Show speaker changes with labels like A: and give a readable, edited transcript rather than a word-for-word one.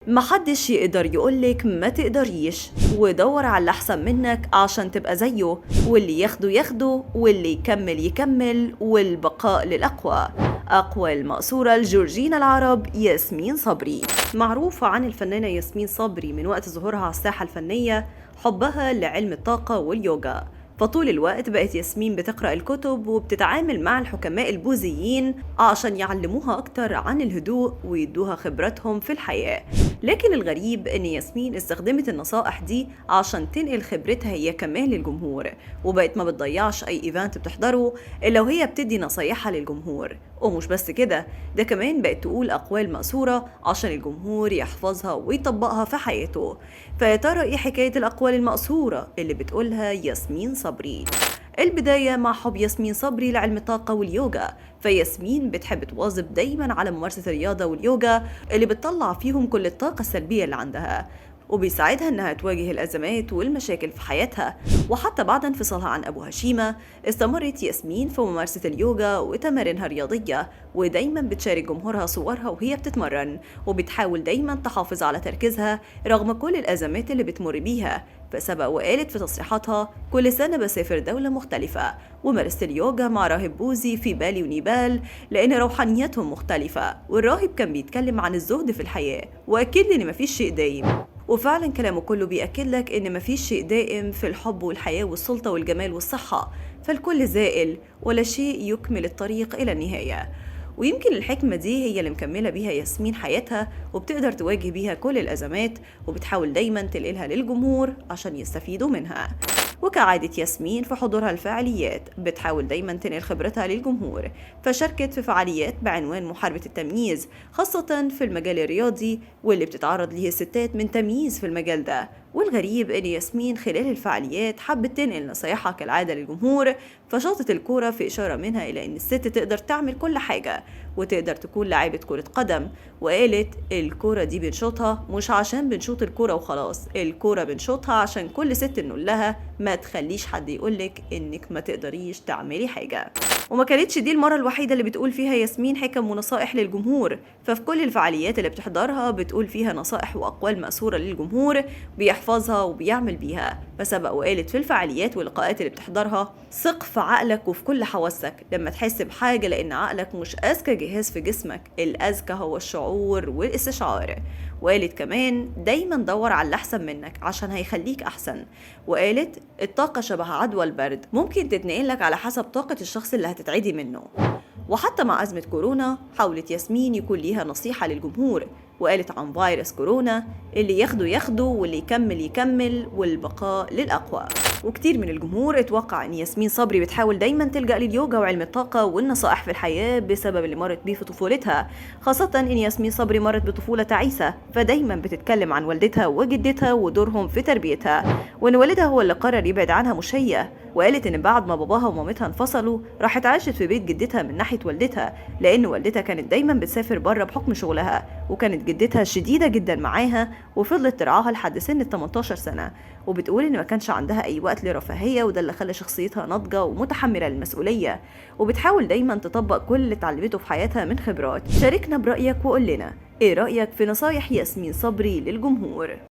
A: محدش يقدر يقولك ما تقدريش، ودور على اللي أحسن منك عشان تبقى زيه، واللي ياخده ياخده واللي يكمل يكمل، والبقاء للأقوى. أقوى المقصورة لجورجينا العرب ياسمين صبري. معروفة عن الفنانة ياسمين صبري من وقت ظهورها على الساحة الفنية حبها لعلم الطاقة واليوجا، فطول الوقت بقت ياسمين بتقرأ الكتب وبتتعامل مع الحكماء البوذيين عشان يعلموها أكتر عن الهدوء ويدوها خبرتهم في الحياة. لكن الغريب إن ياسمين استخدمت النصائح دي عشان تنقل خبرتها هي كمان للجمهور، وبقت ما بتضيعش أي إيفنت بتحضره إلا وهي بتدي نصايحها للجمهور. ومش بس كده، ده كمان بقت تقول أقوال مأثورة عشان الجمهور يحفظها ويطبقها في حياته. فيا ترى إيه حكاية الأقوال المأثورة اللي بتقولها ياسمين صبري؟ البداية مع حب ياسمين صبري لعلم الطاقة واليوجا. فياسمين بتحب تواظب دايما على ممارسة الرياضة واليوجا اللي بتطلع فيهم كل الطاقة السلبية اللي عندها، وبيساعدها انها تواجه الازمات والمشاكل في حياتها. وحتى بعد انفصالها عن ابو هشيمة استمرت ياسمين في ممارسة اليوجا وتمارينها الرياضية، ودايما بتشارك جمهورها صورها وهي بتتمرن، وبتحاول دايما تحافظ على تركيزها رغم كل الازمات اللي بتمر بيها. فسبق وقالت في تصريحاتها: كل سنة بسافر دولة مختلفة، ومارست اليوجا مع راهب بوذي في بالي ونيبال لأن روحانيتهم مختلفة، والراهب كان بيتكلم عن الزهد في الحياة وأكد لي إن مفيش شيء دايم. وفعلا كلامه كله بيأكد لك إن مفيش شيء دائم في الحب والحياة والسلطة والجمال والصحة، فالكل زائل ولا شيء يكمل الطريق إلى النهاية. ويمكن الحكمة دي هي اللي مكملة بيها ياسمين حياتها، وبتقدر تواجه بيها كل الأزمات، وبتحاول دايما تنقلها للجمهور عشان يستفيدوا منها. وكعادة ياسمين في حضورها الفعاليات بتحاول دايما تنقل خبرتها للجمهور، فشاركت في فعاليات بعنوان محاربة التمييز، خاصة في المجال الرياضي واللي بتتعرض ليه الستات من تمييز في المجال ده. والغريب ان ياسمين خلال الفعاليات حبت تنقل نصايحها كالعادة للجمهور، فشاطت الكورة في إشارة منها إلى أن الست تقدر تعمل كل حاجة وتقدر تكون لاعبة كرة قدم، وقالت: الكورة دي بنشوطها مش عشان بنشوط الكورة وخلاص، الكورة بنشوطها عشان كل ست نقول لها ما تخليش حد يقولك إنك ما تقدريش تعملي حاجة. وما كانتش دي المرة الوحيدة اللي بتقول فيها ياسمين حكم ونصائح للجمهور، ففي كل الفعاليات اللي بتحضرها بتقول فيها نصائح وأقوال مأثورة للجمهور بيحفظها وبيعمل بيها. فسبق وقالت في الفعاليات واللقاءات اللي بتحضرها: ثق في عقلك وفي كل حواسك لما تحس بحاجة، لأن عقلك مش أذكى جهاز في جسمك، الأذكى هو الشعور والاستشعار. وقالت كمان: دايما دور على اللي أحسن منك عشان هيخليك أحسن. وقالت: الطاقة شبه عدوى البرد، ممكن تتنقلك على حسب طاقة الشخص اللي هتتعدي منه. وحتى مع أزمة كورونا حاولت ياسمين يكون ليها نصيحة للجمهور، وقالت عن فيروس كورونا: اللي ياخده ياخده واللي يكمل يكمل، والبقاء للأقوى. وكتير من الجمهور اتوقع ان ياسمين صبري بتحاول دايما تلجأ لليوجا وعلم الطاقة والنصائح في الحياة بسبب اللي مرت بيه في طفولتها، خاصة ان ياسمين صبري مرت بطفولة تعيسة، فدايما بتتكلم عن والدتها وجدتها ودورهم في تربيتها، وان والدها هو اللي قرر يبعد عنها مش هي. وقالت ان بعد ما باباها ومامتها انفصلوا راحت عاشت في بيت جدتها من ناحية والدتها، لان والدتها كانت دايما بتسافر بره بحكم شغلها، وكانت جدتها شديدة جدا معاها وفضلت ترعاها لحد سن 18 سنة. وبتقول ان ما كانش عندها اي وقت لرفاهية، وده اللي خلى شخصيتها ناضجة ومتحملة للمسؤولية، وبتحاول دايما تطبق كل اللي اتعلمته في حياتها من خبرات. شاركنا برأيك وقول لنا ايه رأيك في نصايح ياسمين صبري للجمهور.